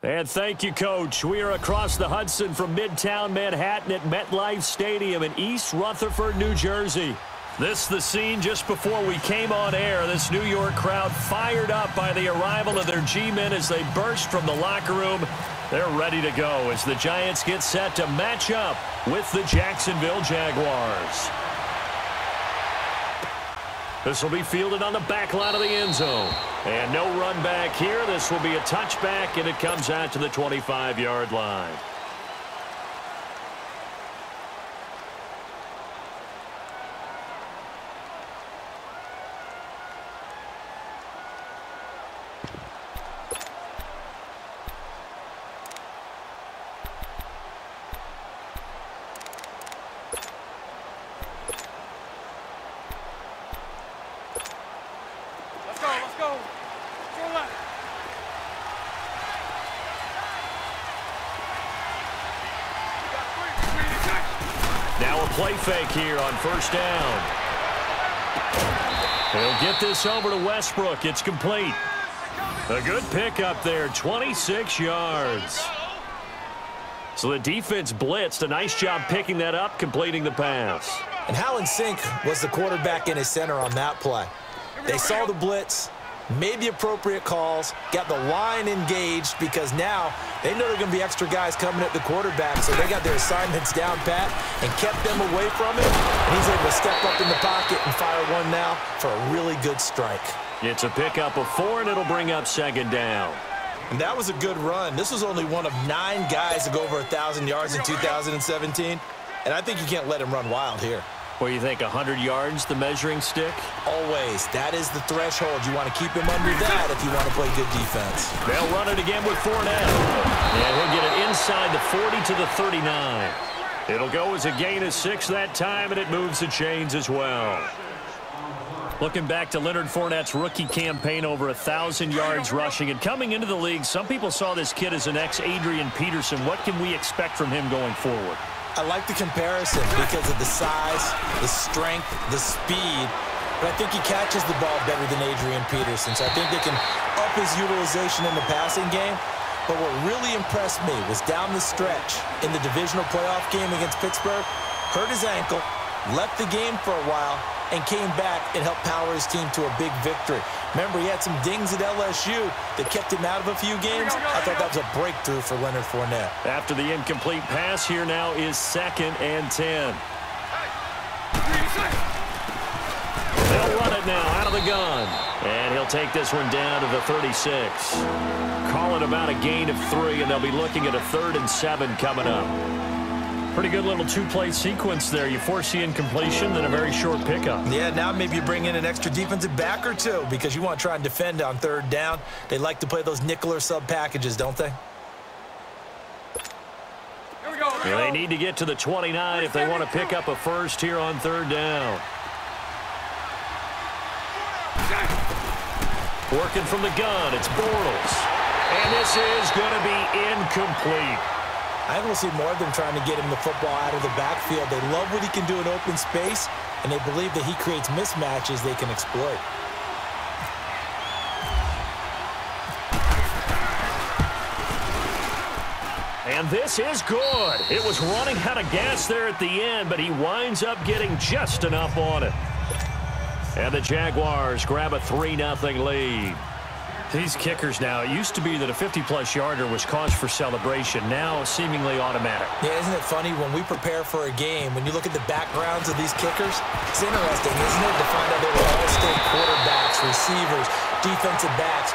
And thank you, Coach. We are across the Hudson from Midtown Manhattan at MetLife Stadium in East Rutherford, New Jersey. This is the scene just before we came on air. This New York crowd fired up by the arrival of their G-men as they burst from the locker room. They're ready to go as the Giants get set to match up with the Jacksonville Jaguars. This will be fielded on the back line of the end zone. And no run back here. This will be a touchback, and it comes out to the 25-yard line. Play fake here on first down. He'll get this over to Westbrook. It's complete. A good pickup there, 26 yards. So the defense blitzed. A nice job picking that up, completing the pass. And how in sync was the quarterback and his center on that play? They saw the blitz, made the appropriate calls, got the line engaged because now they know there are going to be extra guys coming at the quarterback, so they got their assignments down pat and kept them away from it. And he's able to step up in the pocket and fire one now for a really good strike. It's a pickup of 4, and it'll bring up second down. And that was a good run. This was only one of 9 guys to go over 1,000 yards in 2017, and I think you can't let him run wild here. What do you think, 100 yards, the measuring stick? Always. That is the threshold. You want to keep him under that if you want to play good defense. They'll run it again with Fournette. And he'll get it inside the 40 to the 39. It'll go as a gain of 6 that time, and it moves the chains as well. Looking back to Leonard Fournette's rookie campaign, over 1,000 yards rushing. And coming into the league, some people saw this kid as an ex-Adrian Peterson. What can we expect from him going forward? I like the comparison because of the size, the strength, the speed. But I think he catches the ball better than Adrian Peterson. So I think they can up his utilization in the passing game. But what really impressed me was down the stretch in the divisional playoff game against Pittsburgh, hurt his ankle, left the game for a while, and came back and helped power his team to a big victory. Remember, he had some dings at LSU that kept him out of a few games. I thought that was a breakthrough for Leonard Fournette. After the incomplete pass, here now is 2nd and 10. They'll run it now out of the gun. And he'll take this one down to the 36. Call it about a gain of 3, and they'll be looking at a 3rd and 7 coming up. Pretty good little 2-play sequence there. You force the incompletion, then a very short pickup. Yeah, now maybe you bring in an extra defensive back or 2 because you want to try and defend on 3rd down. They like to play those nickel or sub packages, don't they? Here we go. They need to get to the 29 if they want to pick up a first here on 3rd down. Working from the gun, it's Bortles. And this is going to be incomplete. I think we'll see more of them trying to get him the football out of the backfield. They love what he can do in open space, and they believe that he creates mismatches they can exploit. And this is good. It was running out of gas there at the end, but he winds up getting just enough on it. And the Jaguars grab a 3-0 lead. These kickers now, it used to be that a 50-plus yarder was cause for celebration. Now seemingly automatic. Yeah, isn't it funny when we prepare for a game, when you look at the backgrounds of these kickers, it's interesting, isn't it, to find out they were all-state quarterbacks, receivers, defensive backs,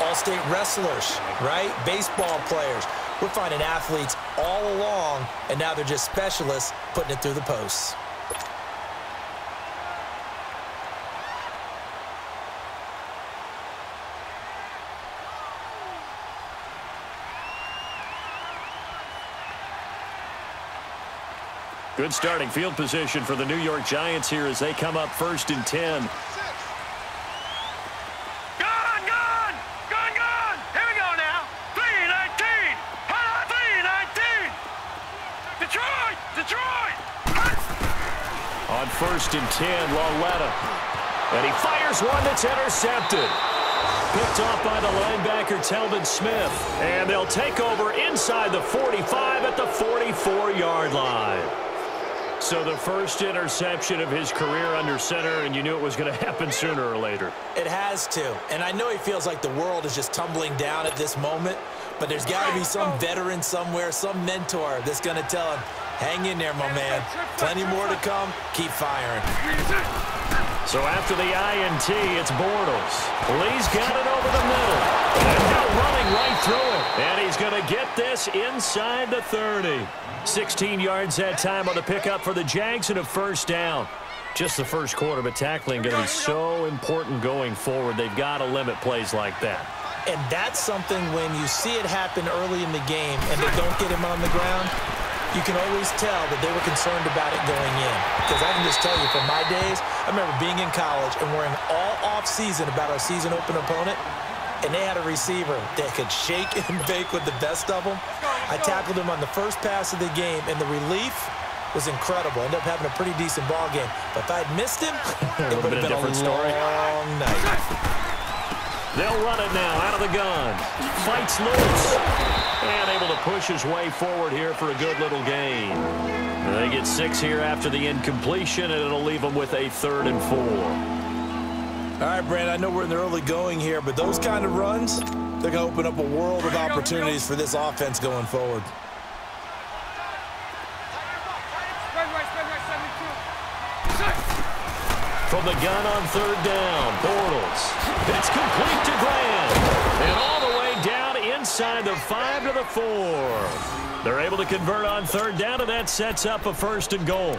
all-state wrestlers, right? Baseball players. We're finding athletes all along, and now they're just specialists putting it through the posts. Good starting field position for the New York Giants here as they come up 1st and 10. Here we go now. 3-19. 3-19. Detroit. On 1st and 10, Lauletta. And he fires one that's intercepted. Picked off by the linebacker, Telvin Smith. And they'll take over inside the 45 at the 44-yard line. So the first interception of his career under center, and you knew it was going to happen sooner or later. It has to. And I know he feels like the world is just tumbling down at this moment, but there's got to be some veteran somewhere, some mentor that's going to tell him, hang in there, my man. Plenty more to come. Keep firing. So after the INT, it's Bortles. Lee's got it over the middle. And now running right through it. And he's going to get this inside the 30. 16 yards that time on the pickup for the Jags and a first down. Just the first quarter, but tackling going to be so important going forward. They've got to limit plays like that. And that's something when you see it happen early in the game and they don't get him on the ground, you can always tell that they were concerned about it going in. Because I can just tell you, from my days, I remember being in college and worrying all off-season about our season open opponent, and they had a receiver that could shake and bake with the best of them. I tackled him on the first pass of the game, and the relief was incredible. Ended up having a pretty decent ball game. But if I had missed him, it would have been a different story. Long night. They'll run it now out of the gun. Fights loose. And able to push his way forward here for a good little gain. They get 6 here after the incompletion, and it'll leave them with a 3rd and 4. All right, Brand, I know we're in the early going here, but those kind of runs, they're going to open up a world of opportunities for this offense going forward. From the gun on 3rd down, Bortles. It's complete to Graham. And all the way down inside the 5 to the 4. They're able to convert on 3rd down, and that sets up a 1st and goal.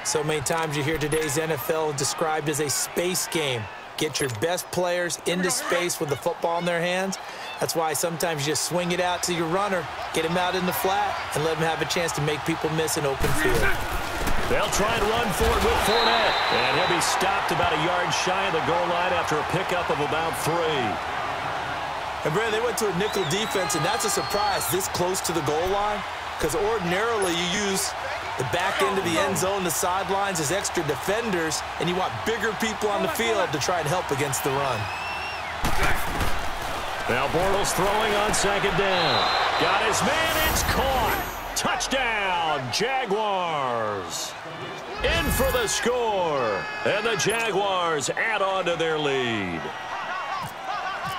So many times you hear today's NFL described as a space game. Get your best players into space with the football in their hands. That's why sometimes you just swing it out to your runner, get him out in the flat, and let him have a chance to make people miss an open field. They'll try and run for it with Fournette. And he'll be stopped about a yard shy of the goal line after a pickup of about 3. And, Brad, they went to a nickel defense, and that's a surprise this close to the goal line, because ordinarily you use the back end of the end zone, the sidelines as extra defenders, and you want bigger people on the field to try and help against the run. Now Bortles throwing on 2nd down. Got his man, it's caught. Touchdown, Jaguars. In for the score. And the Jaguars add on to their lead.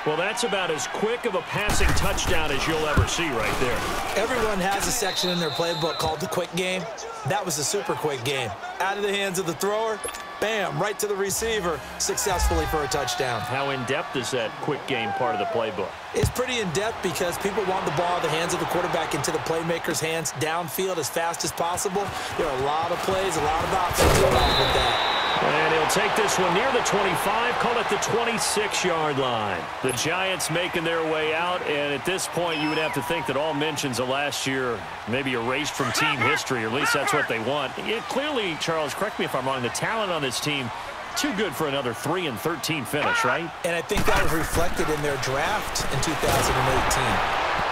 Well, that's about as quick of a passing touchdown as you'll ever see right there. Everyone has a section in their playbook called the quick game. That was a super quick game. Out of the hands of the thrower, bam, right to the receiver, successfully for a touchdown. How in-depth is that quick game part of the playbook? It's pretty in-depth because people want the ball out of the hands of the quarterback into the playmaker's hands downfield as fast as possible. There are a lot of plays, a lot of options involved with that. And he'll take this one near the 25, call it the 26-yard line. The Giants making their way out, and at this point you would have to think that all mentions of last year maybe erased from team history, or at least that's what they want. Clearly, Charles, correct me if I'm wrong, the talent on this team, too good for another 3-13 finish, right? And I think that was reflected in their draft in 2018.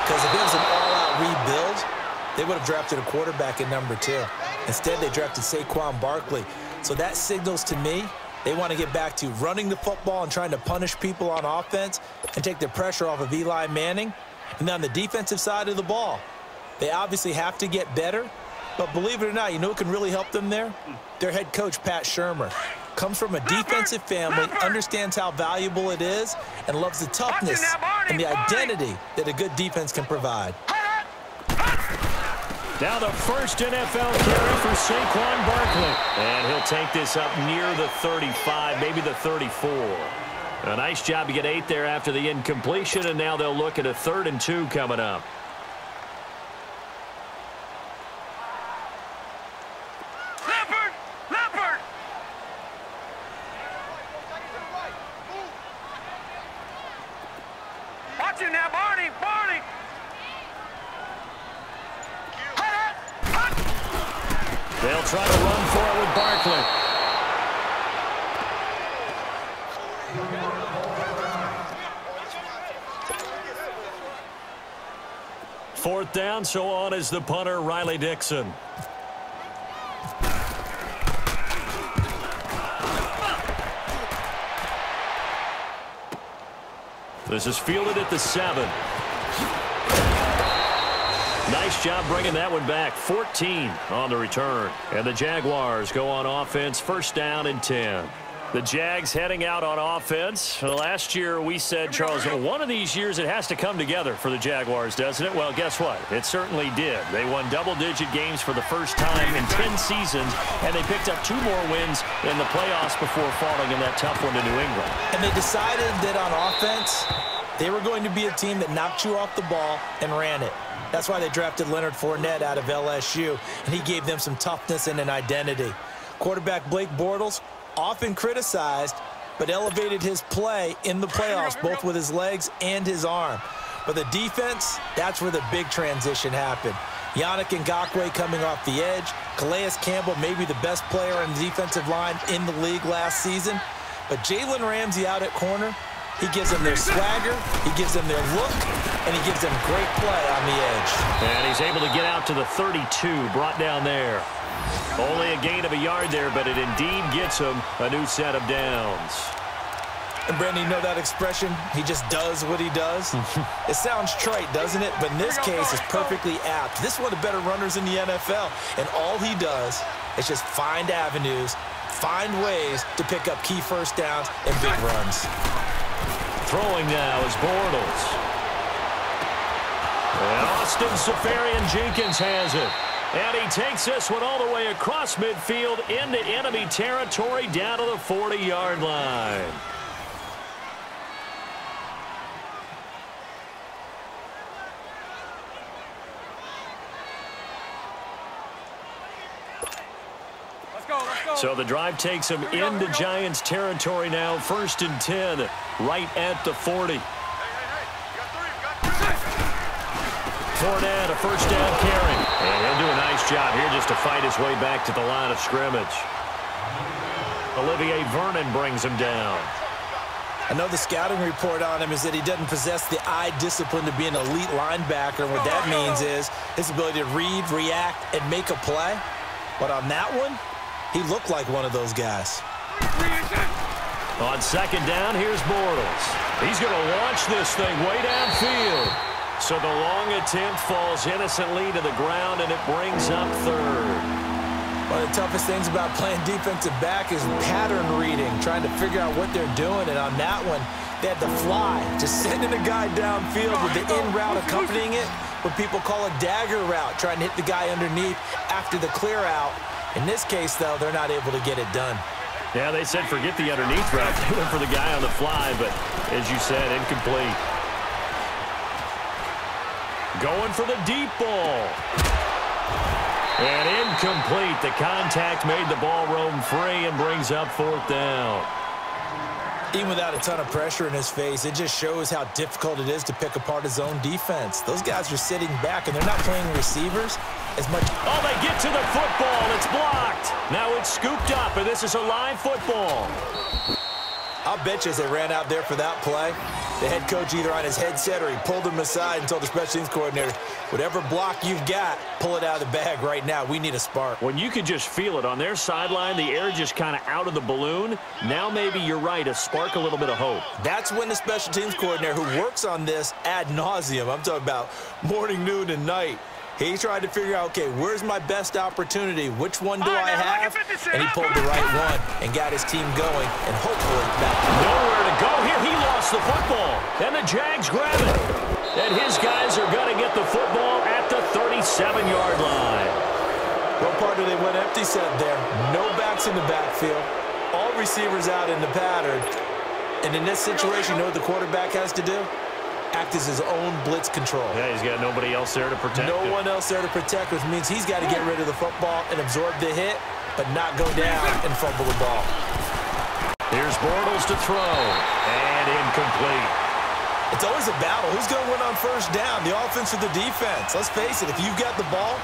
Because if it was an all-out rebuild, they would have drafted a quarterback at number 2. Instead, they drafted Saquon Barkley. So that signals to me they want to get back to running the football and trying to punish people on offense and take the pressure off of Eli Manning. And on the defensive side of the ball, they obviously have to get better. But believe it or not, you know who can really help them there? Their head coach, Pat Shurmur. Comes from a defensive family, understands how valuable it is, and loves the toughness and the identity that a good defense can provide. Now the first NFL carry for Saquon Barkley. And he'll take this up near the 35, maybe the 34. A nice job to get 8 there after the incompletion, and now they'll look at a 3rd and 2 coming up. Leopard! Watch him now, Barney! They'll try to run for it with Barkley. Fourth down, so on is the punter, Riley Dixon. This is fielded at the 7. Nice job bringing that one back. 14 on the return. And the Jaguars go on offense, first down and 10. The Jags heading out on offense. Last year we said, Charles, one of these years it has to come together for the Jaguars, doesn't it? Well, guess what? It certainly did. They won double-digit games for the first time in 10 seasons, and they picked up 2 more wins in the playoffs before falling in that tough one to New England. And they decided that on offense, they were going to be a team that knocked you off the ball and ran it. That's why they drafted Leonard Fournette out of LSU, and he gave them some toughness and an identity. Quarterback Blake Bortles, often criticized, but elevated his play in the playoffs, both with his legs and his arm. But the defense, that's where the big transition happened. Yannick Ngakoue coming off the edge. Calais Campbell, maybe the best player on the defensive line in the league last season. But Jalen Ramsey out at corner, he gives them their swagger, he gives them their look, and he gives them great play on the edge. And he's able to get out to the 32, brought down there. Only a gain of a yard there, but it indeed gets him a new set of downs. And, Brandon, you know that expression? He just does what he does? It sounds trite, doesn't it? But in this case, it's perfectly apt. This is one of the better runners in the NFL, and all he does is just find avenues, find ways to pick up key first downs and big runs. Throwing now is Bortles. And Austin Seferian-Jenkins has it. And he takes this one all the way across midfield into enemy territory down to the 40-yard line. Let's go. So the drive takes him into Giants territory now, first and 10, right at the 40. Fournette, a first down carry. And he'll do a nice job here just to fight his way back to the line of scrimmage. Olivier Vernon brings him down. I know the scouting report on him is that he doesn't possess the eye discipline to be an elite linebacker. And what that means is his ability to read, react, and make a play. But on that one, he looked like one of those guys. On second down, here's Bortles. He's going to launch this thing way downfield. So the long attempt falls innocently to the ground, and it brings up third. One of the toughest things about playing defensive back is pattern reading, trying to figure out what they're doing. And on that one, they had to fly, just sending a guy downfield with the in route accompanying it, what people call a dagger route, trying to hit the guy underneath after the clear out. In this case, though, they're not able to get it done. Yeah, they said forget the underneath route. They went for the guy on the fly, but as you said, incomplete. Going for the deep ball. And incomplete. The contact made the ball roam free and brings up fourth down. Even without a ton of pressure in his face, it just shows how difficult it is to pick apart his own defense. Those guys are sitting back, and they're not playing receivers as much. Oh, they get to the football. It's blocked. Now it's scooped up, and this is a live football. I'll bet you as they ran out there for that play, the head coach either on his headset or he pulled him aside and told the special teams coordinator, whatever block you've got, pull it out of the bag right now. We need a spark. When you could just feel it on their sideline, the air just kind of out of the balloon. Now maybe you're right, a spark, a little bit of hope. That's when the special teams coordinator who works on this ad nauseum, I'm talking about morning, noon, and night, he tried to figure out, okay, where's my best opportunity? Which one do I have? And he pulled the right one and got his team going and hopefully back. Nowhere to go here. He lost the football. And the Jags grab it. And his guys are going to get the football at the 37-yard line. What part do they went empty set there? No backs in the backfield. All receivers out in the pattern. And in this situation, you know what the quarterback has to do? Act as his own blitz control. Yeah, he's got nobody else there to protect him. No one else there to protect, which means he's got to get rid of the football and absorb the hit, but not go down and fumble the ball. Here's Bortles to throw, and incomplete. It's always a battle. Who's going to win on first down, the offense or the defense? Let's face it, if you've got the ball,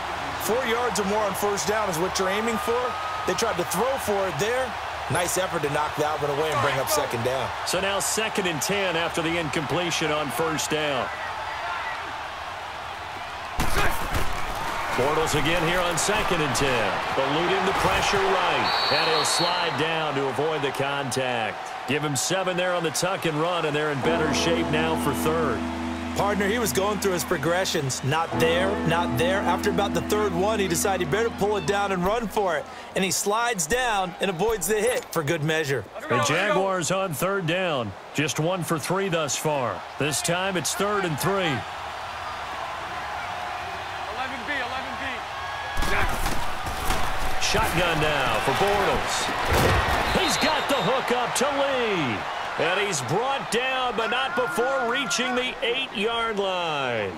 4 yards or more on first down is what you're aiming for. They tried to throw for it there. Nice effort to knock that one away and bring up second down. So now 2nd and 10 after the incompletion on first down. Bortles again here on 2nd and 10. Eluding the pressure right. And he'll slide down to avoid the contact. Give him 7 there on the tuck and run, and they're in better shape now for third. Partner, he was going through his progressions. Not there, not there. After about the third one, he decided he better pull it down and run for it. And he slides down and avoids the hit for good measure. The Jaguars on third down. Just 1 for 3 thus far. This time it's 3rd and 3. 11B. Shotgun now for Bortles. He's got the hook up to Lee. And he's brought down, but not before reaching the 8-yard line.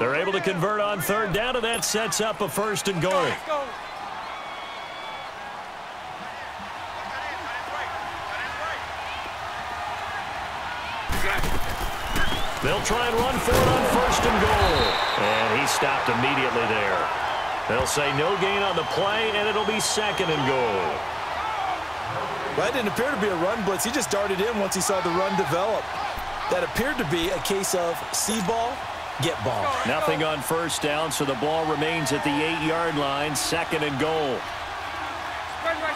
They're able to convert on third down, and that sets up a 1st and goal. Let's go. They'll try and run for it on 1st and goal. And he stopped immediately there. They'll say no gain on the play, and it'll be 2nd and goal. Well, that didn't appear to be a run blitz. He just darted in once he saw the run develop. That appeared to be a case of see ball, get ball. Nothing on 1st down, so the ball remains at the 8-yard line, 2nd and goal. Spread right,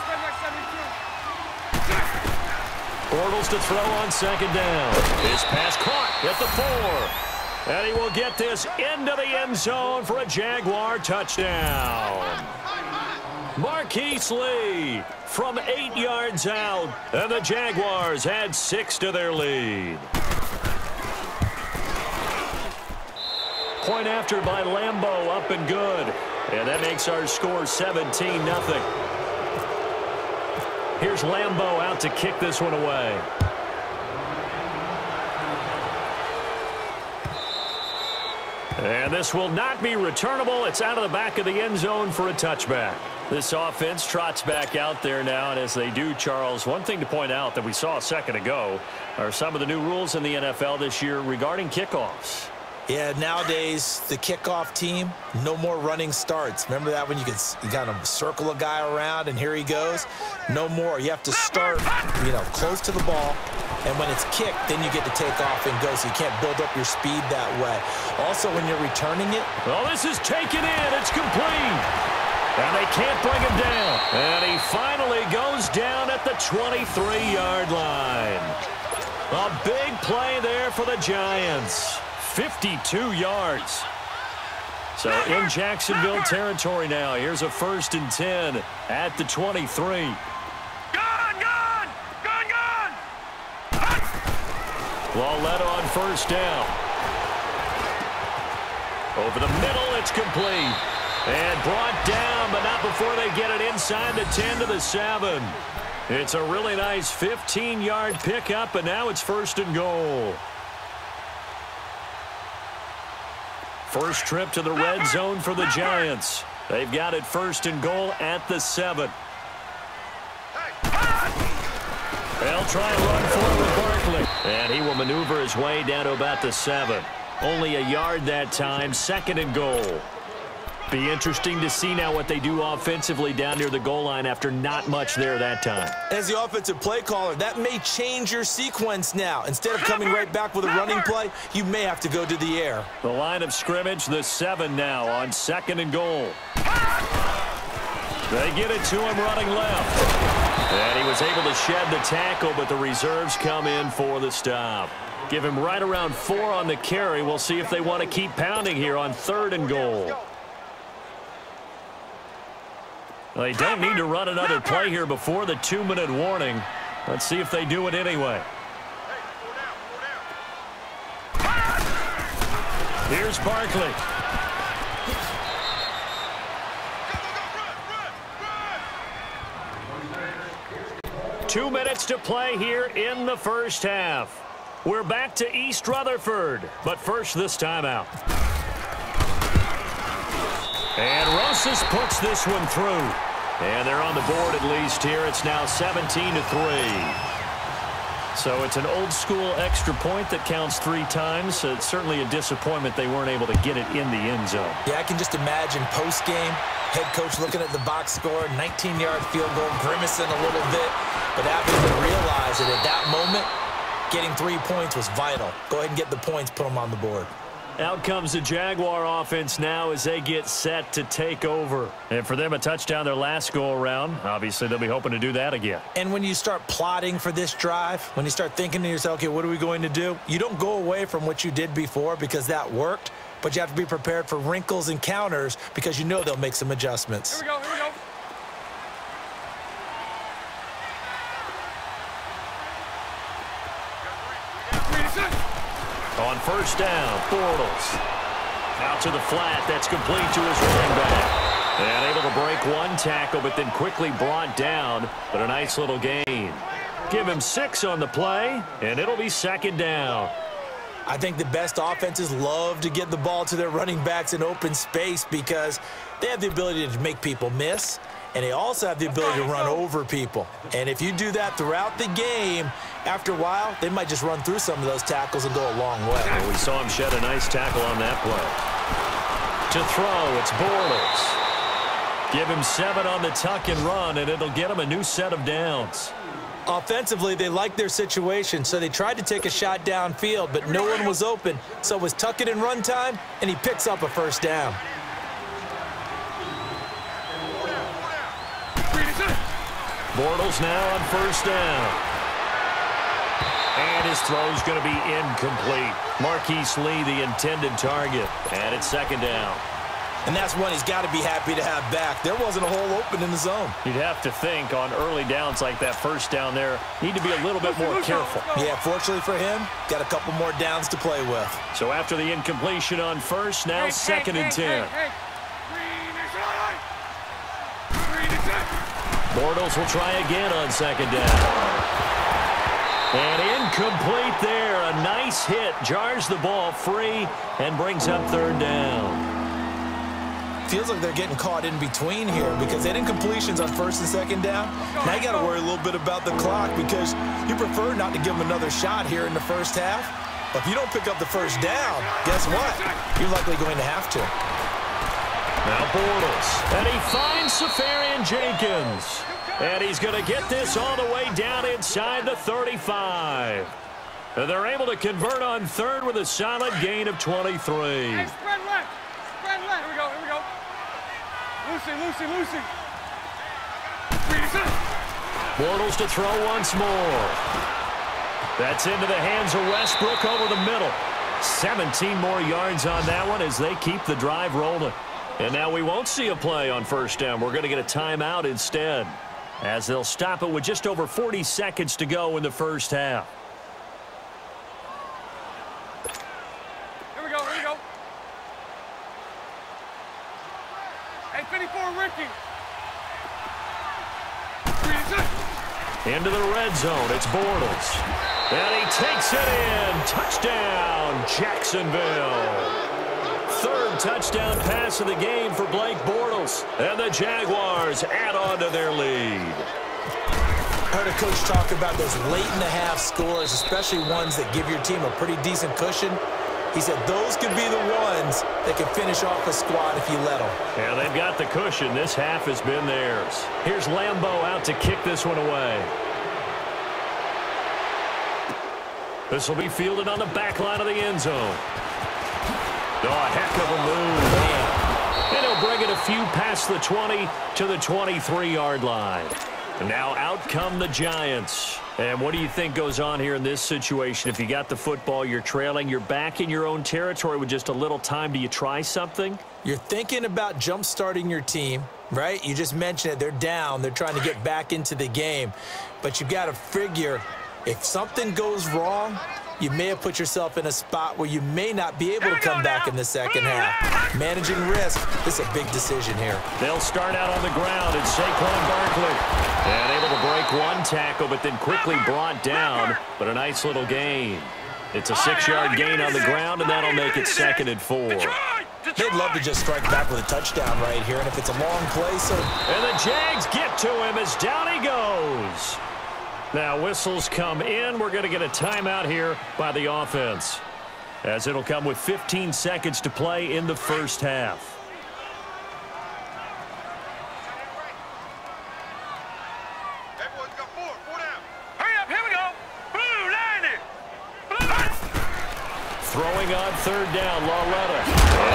72. Bortles to throw on 2nd down. His pass caught at the 4. And he will get this into the end zone for a Jaguar touchdown. Marquise Lee from 8 yards out, and the Jaguars add 6 to their lead. Point after by Lambeau, up and good. And that makes our score 17-0. Here's Lambeau out to kick this one away. And this will not be returnable. It's out of the back of the end zone for a touchback. This offense trots back out there now, and as they do, Charles, one thing to point out that we saw a second ago are some of the new rules in the NFL this year regarding kickoffs. Yeah, nowadays, the kickoff team, no more running starts. Remember that when you kind of circle a guy around and here he goes? No more. You have to start, close to the ball, and when it's kicked, then you get to take off and go, so you can't build up your speed that way. Also, when you're returning it. Well, this is taken in. It's complete. And they can't bring him down. And he finally goes down at the 23-yard line. A big play there for the Giants. 52 yards. So in Jacksonville territory now. Here's a 1st and 10 at the 23. Gun! Lauletta on 1st down. Over the middle, it's complete. And brought down, but not before they get it inside the 10 to the 7. It's a really nice 15-yard pickup, and now it's 1st and goal. First trip to the red zone for the Giants. They've got it 1st and goal at the 7. They'll try and run for it with Barkley. And he will maneuver his way down to about the 7. Only a yard that time, 2nd and goal. Be interesting to see now what they do offensively down near the goal line after not much there that time. As the offensive play caller, that may change your sequence now. Instead of coming right back with a running play, you may have to go to the air. The line of scrimmage, the 7 now on 2nd and goal. They get it to him running left. And he was able to shed the tackle, but the reserves come in for the stop. Give him right around 4 on the carry. We'll see if they want to keep pounding here on 3rd and goal. They don't need to run another play here before the 2-minute warning. Let's see if they do it anyway. Here's Barkley. Two minutes to play here in the first half. We're back to East Rutherford, but first this timeout. And Rosas puts this one through. And they're on the board at least here. It's now 17-3. So it's an old-school extra point that counts 3 times. It's certainly a disappointment they weren't able to get it in the end zone. Yeah, I can just imagine post-game, head coach looking at the box score, 19-yard field goal, grimacing a little bit. But having to realize that at that moment, getting 3 points was vital. Go ahead and get the points, put them on the board. Out comes the Jaguar offense now as they get set to take over. And for them, a touchdown their last go-around. Obviously, they'll be hoping to do that again. And when you start plotting for this drive, when you start thinking to yourself, okay, what are we going to do? You don't go away from what you did before because that worked, but you have to be prepared for wrinkles and counters because you know they'll make some adjustments. Here we go, here we go. On first down, Bortles. Out to the flat. That's complete to his running back. And able to break one tackle, but then quickly brought down. But a nice little gain. Give him 6 on the play, and it'll be second down. I think the best offenses love to get the ball to their running backs in open space because they have the ability to make people miss, and they also have the ability to run over people. And if you do that throughout the game, after a while, they might just run through some of those tackles and go a long way. Well, we saw him shed a nice tackle on that play. To throw, it's Bortles. Give him 7 on the tuck and run, and it'll get him a new set of downs. Offensively, they liked their situation, so they tried to take a shot downfield, but no one was open, so it was tuck it and run time, and he picks up a first down. Bortles now on first down. And his throw's going to be incomplete. Marquise Lee, the intended target. And it's second down. And that's one he's got to be happy to have back. There wasn't a hole open in the zone. You'd have to think on early downs like that first down there, need to be a little bit more careful. Yeah, fortunately for him, got a couple more downs to play with. So after the incompletion on first, now second and 10. Bortles will try again on second down. And incomplete there. A nice hit. Jars the ball free and brings up third down. Feels like they're getting caught in between here because they had incompletions on first and second down. Now you got to worry a little bit about the clock because you prefer not to give them another shot here in the first half. But if you don't pick up the first down, guess what? You're likely going to have to. Now Bortles. And he finds Safarian Jenkins. And he's going to get this all the way down inside the 35. And they're able to convert on third with a solid gain of 23. Hey, spread left. Spread left. Here we go, here we go. Lucy. Bortles to throw once more. That's into the hands of Westbrook over the middle. 17 more yards on that one as they keep the drive rolling. And now we won't see a play on first down. We're going to get a timeout instead, as they'll stop it with just over 40 seconds to go in the first half. Here we go. Hey, 54, Ricky. Into the red zone, it's Bortles. And he takes it in. Touchdown, Jacksonville. Third touchdown pass of the game for Blake Bortles. And the Jaguars add on to their lead. I heard a coach talk about those late-in-the-half scores, especially ones that give your team a pretty decent cushion. He said those could be the ones that can finish off a squad if you let them. Yeah, they've got the cushion. This half has been theirs. Here's Lambeau out to kick this one away. This will be fielded on the back line of the end zone. Oh, a heck of a move. Man. And he'll bring it a few past the 20 to the 23-yard line. And now out come the Giants. And what do you think goes on here in this situation? If you got the football, you're trailing, you're back in your own territory with just a little time. Do you try something? You're thinking about jump-starting your team, right? You just mentioned it. They're down. They're trying to get back into the game. But you've got to figure if something goes wrong, you may have put yourself in a spot where you may not be able to come back in the second half. Managing risk, this is a big decision here. They'll start out on the ground. It's Saquon Barkley. And able to break one tackle, but then quickly brought down. But a nice little gain. It's a 6-yard gain on the ground, and that'll make it 2nd and 4. They'd love to just strike back with a touchdown right here, and if it's a long play, so... And the Jags get to him as down he goes. Now whistles come in. We're going to get a timeout here by the offense, as it'll come with 15 seconds to play in the first half. throwing on third down, Lauletta.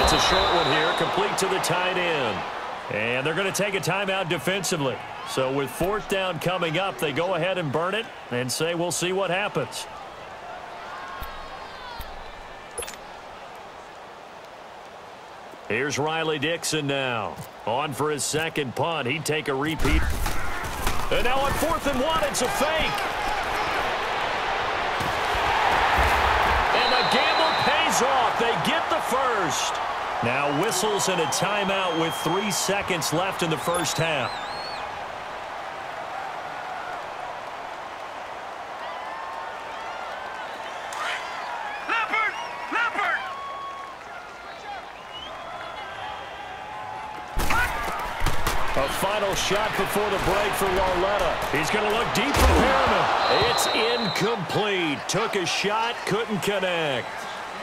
It's a short one here, complete to the tight end. And they're going to take a timeout defensively. So with fourth down coming up, they go ahead and burn it and say we'll see what happens. Here's Riley Dixon now. On for his second punt. He'd take a repeat. And now on 4th and 1, it's a fake. And the gamble pays off. They get the first. Now whistles and a timeout with 3 seconds left in the first half. A final shot before the break for Lauletta. He's going to look deep for Perriman. It's incomplete. Took a shot, couldn't connect.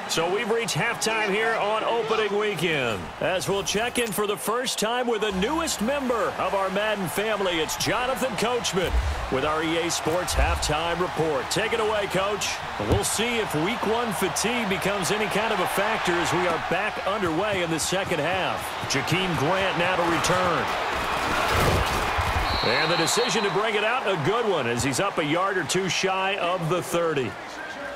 So we've reached halftime here on opening weekend. As we'll check in for the first time with the newest member of our Madden family, it's Jonathan Coachman with our EA Sports Halftime Report. Take it away, Coach. We'll see if Week 1 fatigue becomes any kind of a factor as we are back underway in the second half. Jakeem Grant now to return. And the decision to bring it out, a good one, as he's up a yard or two shy of the 30.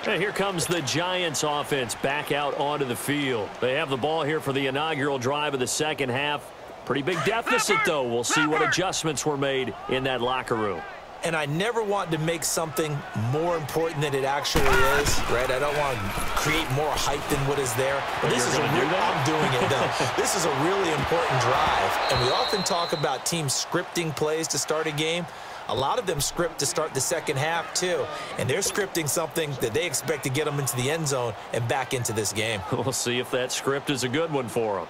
And here comes the Giants offense back out onto the field. They have the ball here for the inaugural drive of the second half. Pretty big deficit, though. We'll see what adjustments were made in that locker room. And I never want to make something more important than it actually is, right? I don't want to create more hype than what is there. But this is I'm doing it, though. This is a really important drive. And we often talk about teams scripting plays to start a game. A lot of them script to start the second half, too. And they're scripting something that they expect to get them into the end zone and back into this game. We'll see if that script is a good one for them.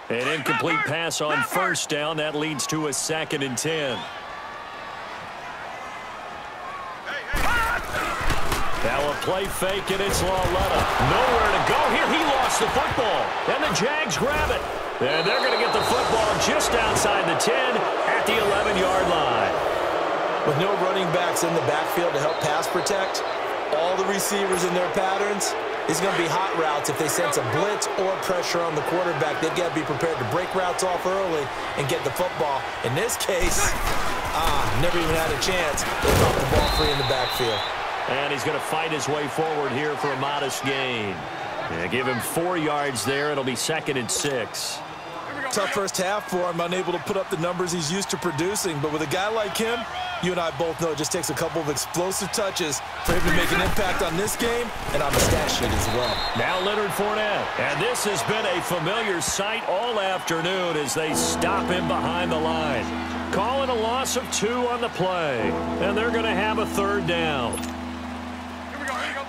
An incomplete pass on first down. That leads to a 2nd and 10. Now a play fake, and it's Lauletta. Nowhere to go here. He lost the football. And the Jags grab it. And they're going to get the football just outside the 10 at the 11-yard line. With no running backs in the backfield to help pass protect, all the receivers in their patterns, it's going to be hot routes if they sense a blitz or pressure on the quarterback. They've got to be prepared to break routes off early and get the football. In this case, never even had a chance. They got the ball free in the backfield. And he's going to fight his way forward here for a modest gain. Yeah, give him 4 yards there. It'll be 2nd and 6. Tough first half for him, unable to put up the numbers he's used to producing. But with a guy like him, you and I both know it just takes a couple of explosive touches for him to make an impact on this game and on the stat sheet as well. Now Leonard Fournette. And this has been a familiar sight all afternoon as they stop him behind the line. Calling a loss of 2 on the play. And they're going to have a 3rd down. Here we go, here we go.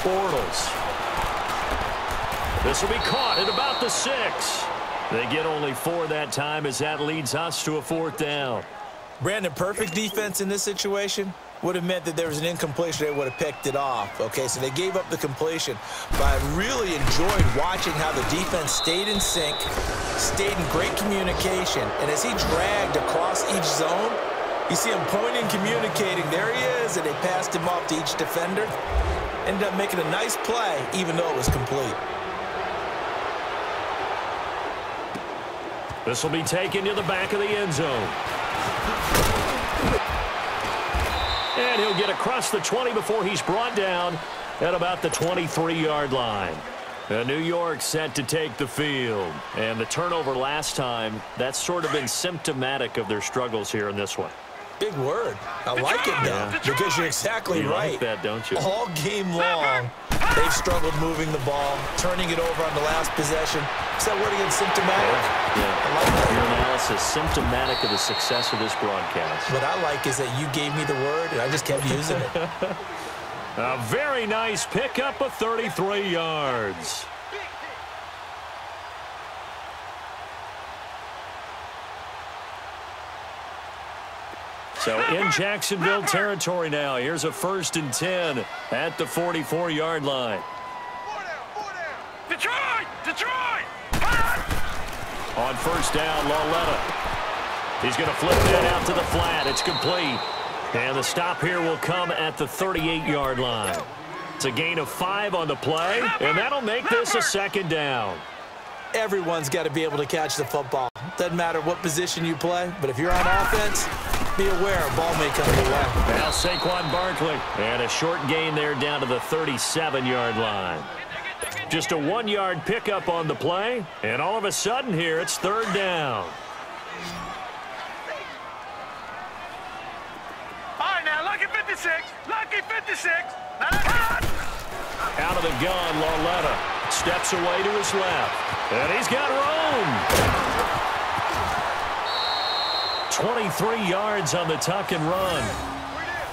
Bortles. This will be caught at about the 6. They get only 4 that time as that leads us to a 4th down. Brandon, perfect defense in this situation would have meant that there was an incompletion. They would have picked it off. Okay, so they gave up the completion. But I really enjoyed watching how the defense stayed in sync, stayed in great communication. And as he dragged across each zone, you see him pointing, communicating. There he is, and they passed him off to each defender. Ended up making a nice play, even though it was complete. This will be taken to the back of the end zone. And he'll get across the 20 before he's brought down at about the 23-yard line. New York set to take the field. And the turnover last time, that's sort of been symptomatic of their struggles here in this one. Big word. I like it now, because you're exactly right. You like that, don't you? All game long, they've struggled moving the ball, turning it over on the last possession. Is that word again, symptomatic? Yeah. I like that. Your analysis, symptomatic of the success of this broadcast. What I like is that you gave me the word, and I just kept using it. A very nice pickup of 33 yards. So in Jacksonville territory now. Here's a 1st and 10 at the 44-yard line. Detroit! Detroit! On 1st down, Lauletta. He's going to flip that out to the flat. It's complete. And the stop here will come at the 38-yard line. It's a gain of 5 on the play, and that'll make this a 2nd down. Everyone's got to be able to catch the football. Doesn't matter what position you play, but if you're on offense, be aware a ball may come your way. Now Saquon Barkley. And a short gain there down to the 37-yard line. Just a 1-yard pickup on the play, and all of a sudden here it's 3rd down. All right, now, lucky 56. Lucky 56. Out of the gun, Lauletta steps away to his left. And he's got room. 23 yards on the tuck and run.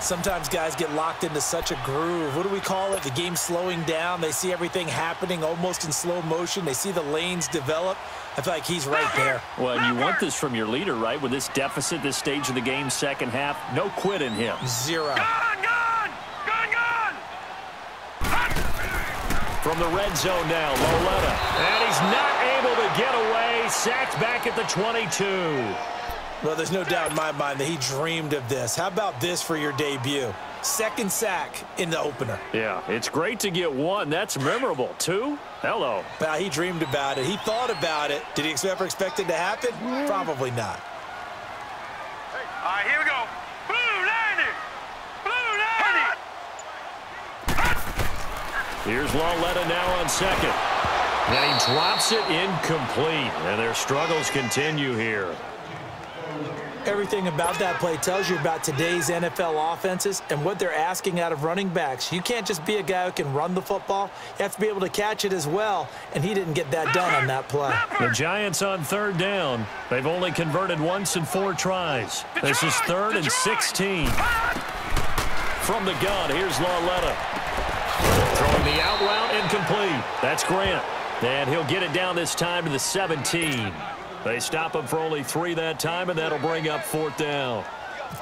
Sometimes guys get locked into such a groove. What do we call it? The game slowing down. They see everything happening almost in slow motion. They see the lanes develop. I feel like he's right there. Well, you want this from your leader, right? With this deficit, this stage of the game, second half, no quit in him. 0. Gun! From the red zone now, Lauletta. And he's not able to get away. Sacked back at the 22. Well, there's no doubt in my mind that he dreamed of this. How about this for your debut? 2nd sack in the opener. Yeah, it's great to get 1. That's memorable. 2? Hello. Well, he dreamed about it. He thought about it. Did he ever expect it to happen? Probably not. All right, here we go. Blue 90. Blue 90. Here's Lauletta now on 2nd. And he drops it incomplete. And their struggles continue here. Everything about that play tells you about today's NFL offenses and what they're asking out of running backs. You can't just be a guy who can run the football. You have to be able to catch it as well, and he didn't get that done on that play. The Giants on 3rd down. They've only converted once in 4 tries. This is 3rd and 16. From the gun, here's Lauletta. Throwing the out route incomplete. That's Grant. And he'll get it down this time to the 17. They stop him for only 3 that time, and that'll bring up 4th down.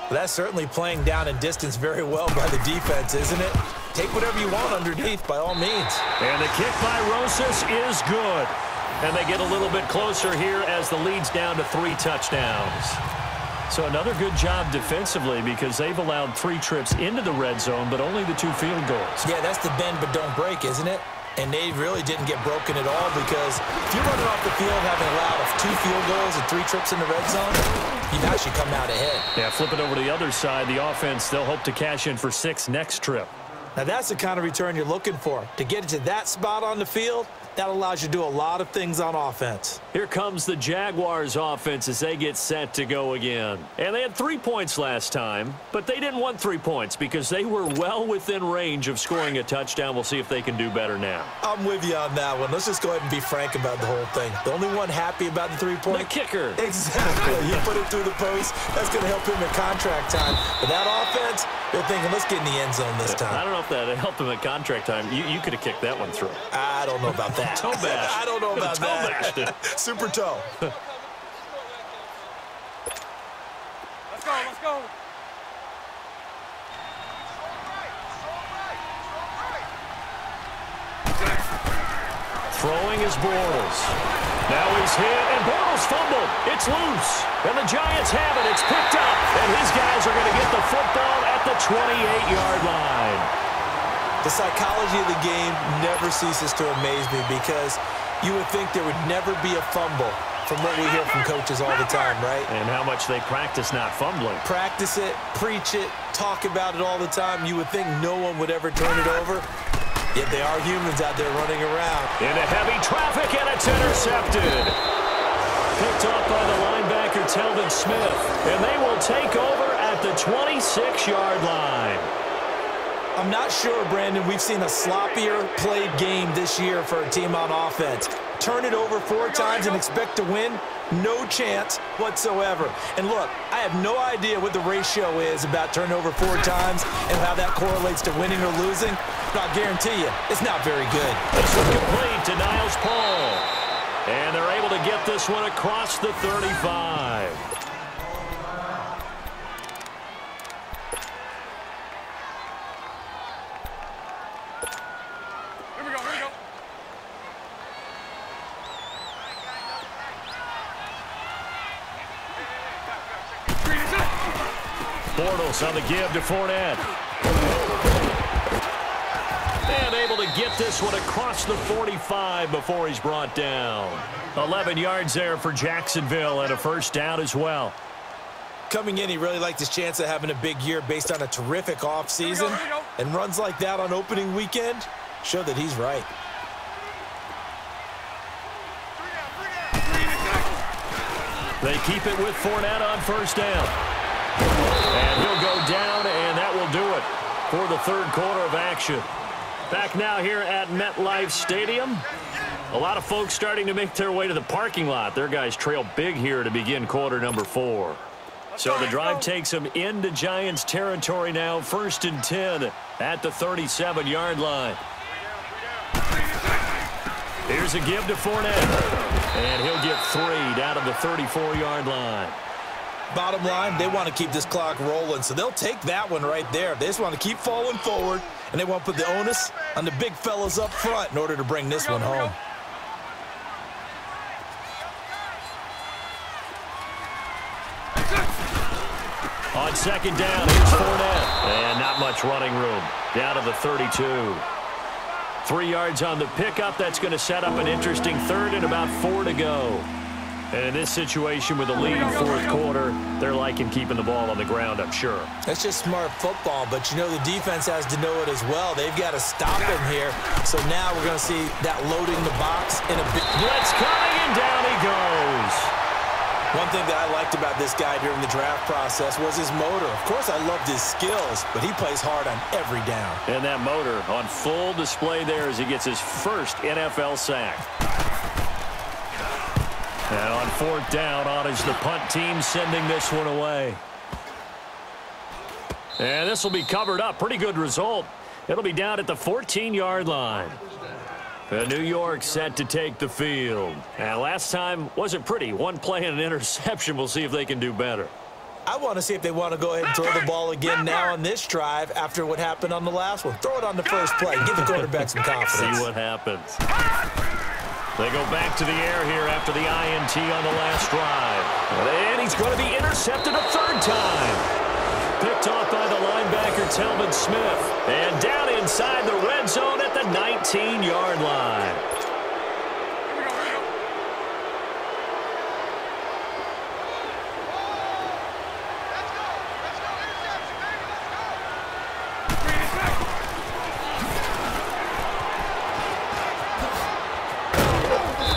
That's certainly playing down in distance very well by the defense, isn't it? Take whatever you want underneath, by all means. And the kick by Rosas is good. And they get a little bit closer here as the lead's down to 3 touchdowns. So another good job defensively because they've allowed 3 trips into the red zone, but only the 2 field goals. Yeah, that's the bend but don't break, isn't it? And they really didn't get broken at all because if you're running off the field having allowed 2 field goals and 3 trips in the red zone, you've actually come out ahead. Yeah, flip it over to the other side. The offense, they'll hope to cash in for 6 next trip. Now, that's the kind of return you're looking for. To get it to that spot on the field, that allows you to do a lot of things on offense. Here comes the Jaguars offense as they get set to go again. And they had 3 points last time, but they didn't want 3 points because they were well within range of scoring a touchdown. We'll see if they can do better now. I'm with you on that one. Let's just go ahead and be frank about the whole thing. The only one happy about the 3-point? The kicker. Exactly. You put it through the post. That's going to help him at contract time. But that offense, they're thinking, let's get in the end zone this time. I don't know if that helped him at contract time. You could have kicked that one through. I don't know about that. Toe bash. I don't know about toe that. Bashed it. Super toe. Let's go, let's go. Throwing is Bortles. Now he's hit, and Bortles fumbled. It's loose, and the Giants have it. It's picked up, and his guys are going to get the football at the 28-yard line. The psychology of the game never ceases to amaze me because you would think there would never be a fumble from what we hear from coaches all the time, right? And how much they practice not fumbling. Practice it, preach it, talk about it all the time. You would think no one would ever turn it over. Yet they are humans out there running around. Into heavy traffic, and it's intercepted. Picked off by the linebacker, Telvin Smith. And they will take over at the 26-yard line. I'm not sure, Brandon, we've seen a sloppier played game this year for a team on offense. Turn it over 4 times and expect to win? No chance whatsoever. And look, I have no idea what the ratio is about turnover 4 times and how that correlates to winning or losing. But I'll guarantee you, it's not very good. This one complete to Niles Paul. And they're able to get this one across the 35. Bortles on the give to Fournette. And able to get this one across the 45 before he's brought down. 11 yards there for Jacksonville and a first down as well. Coming in, he really liked his chance of having a big year based on a terrific offseason. And runs like that on opening weekend show that he's right. They keep it with Fournette on first down. And he'll go down, and that will do it for the third quarter of action. Back now here at MetLife Stadium. A lot of folks starting to make their way to the parking lot. Their guys trail big here to begin quarter number 4. So the drive takes them into Giants territory now. 1st and 10 at the 37-yard line. Here's a give to Fournette. And he'll get 3 down to the 34-yard line. Bottom line, they want to keep this clock rolling, so they'll take that one right there. They just want to keep falling forward, and they want to put the onus on the big fellas up front in order to bring this one home. On second down, here's Fournette. And not much running room. Down to the 32. 3 yards on the pickup. That's going to set up an interesting third and about 4 to go. And in this situation with the lead fourth quarter, they're liking keeping the ball on the ground, I'm sure. That's just smart football, but you know the defense has to know it as well. They've got to stop him here. So now we're going to see that loading the box in a big blitz coming, and down he goes. One thing that I liked about this guy during the draft process was his motor. Of course, I loved his skills, but he plays hard on every down. And that motor on full display there as he gets his first NFL sack. And on fourth down, on is the punt team sending this one away. And this will be covered up. Pretty good result. It'll be down at the 14-yard line. New York set to take the field. And last time wasn't pretty. One play and an interception. We'll see if they can do better. I want to see if they want to go ahead and throw the ball again now on this drive after what happened on the last one. Throw it on the first play. Give the quarterback some confidence. See what happens. They go back to the air here after the INT on the last drive. And he's going to be intercepted a third time. Picked off by the linebacker, Telvin Smith. And down inside the red zone at the 19-yard line.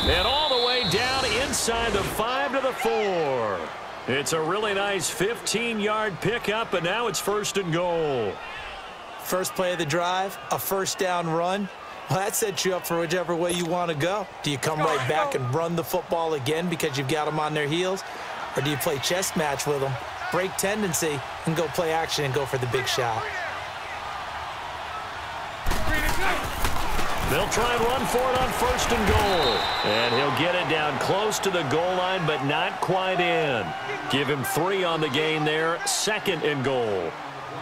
And all the way down inside the 5 to the 4. It's a really nice 15-yard pickup, and now it's 1st and goal. First play of the drive, a first down run. Well, that sets you up for whichever way you want to go. Do you come right back and run the football again because you've got them on their heels? Or do you play chess match with them, break tendency, and go play action and go for the big shot? They'll try and run for it on 1st and goal. And he'll get it down close to the goal line, but not quite in. Give him 3 on the gain there, 2nd and goal.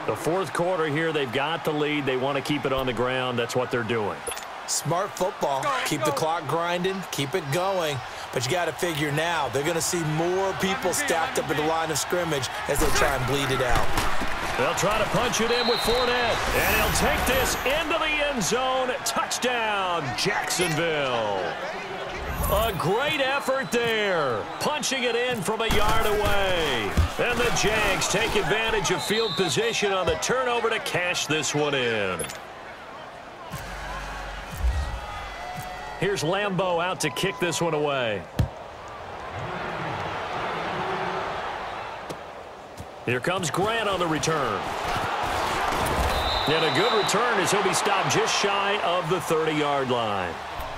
The fourth quarter here, they've got the lead. They want to keep it on the ground. That's what they're doing. Smart football. Keep the clock grinding, keep it going. But you got to figure now, they're going to see more people stacked up at the line of scrimmage as they try and bleed it out. They'll try to punch it in with Fournette. And he'll take this into the end zone. Touchdown, Jacksonville. A great effort there. Punching it in from a yard away. And the Jags take advantage of field position on the turnover to cash this one in. Here's Lambeau out to kick this one away. Here comes Grant on the return. And a good return as he'll be stopped just shy of the 30-yard line.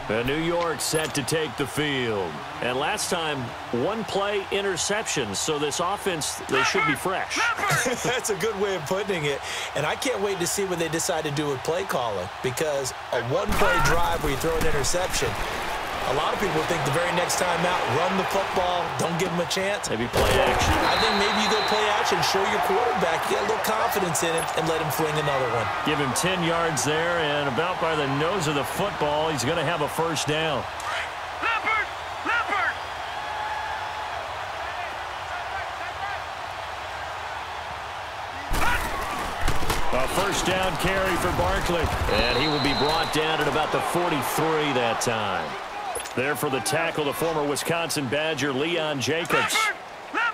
And New York set to take the field. And last time, 1 play interception. So this offense, they should be fresh. That's a good way of putting it. And I can't wait to see what they decide to do with play calling. Because a 1-play drive where you throw an interception, a lot of people think the very next time out, run the football, don't give them a chance. Maybe play action. I think maybe you go play action, show your quarterback, you get a little confidence in him, and let him fling another one. Give him 10 yards there, and about by the nose of the football, he's going to have a first down. Leopard! Leopard! first down carry for Barkley. And he will be brought down at about the 43 that time. There for the tackle, the former Wisconsin Badger, Leon Jacobs.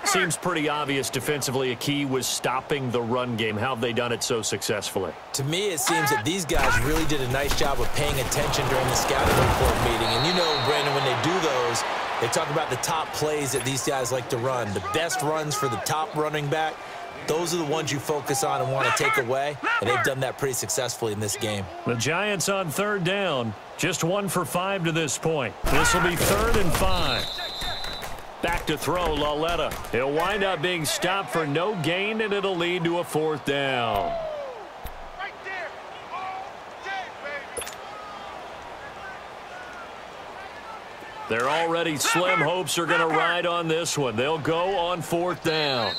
Seems pretty obvious defensively a key was stopping the run game. How have they done it so successfully? To me, it seems that these guys really did a nice job of paying attention during the scouting report meeting. And you know, Brandon, when they do those, they talk about the top plays that these guys like to run. The best runs for the top running back, those are the ones you focus on and want to take away. And they've done that pretty successfully in this game. The Giants on third down. Just 1 for 5 to this point. This will be 3rd and 5. Back to throw, Lauletta. He'll wind up being stopped for no gain, and it'll lead to a 4th down. Right there. All day, baby. Their already slim hopes are going to ride on this one. They'll go on 4th down.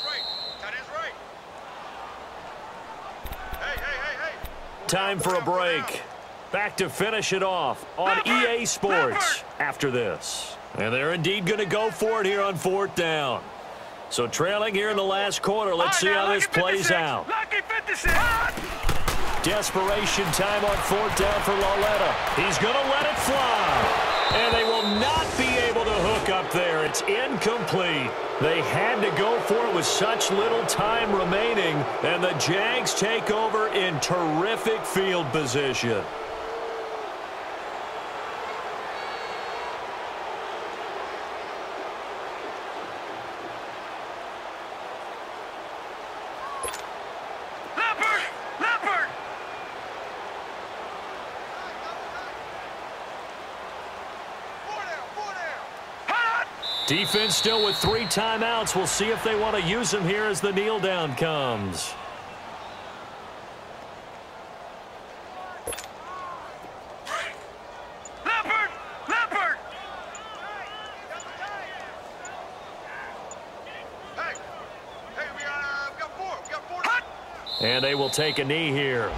That is right. Hey. Time for a break. Back to finish it off on EA Sports after this. And they're indeed going to go for it here on 4th down. So trailing here in the last quarter. Let's see how this plays out. Desperation time on 4th down for Lauletta. He's going to let it fly. And they will not be able to hook up there. It's incomplete. They had to go for it with such little time remaining. And the Jags take over in terrific field position. Defense still with 3 timeouts. We'll see if they want to use them here as the kneel down comes. Leopard! Hey, we got 4. And they will take a knee here.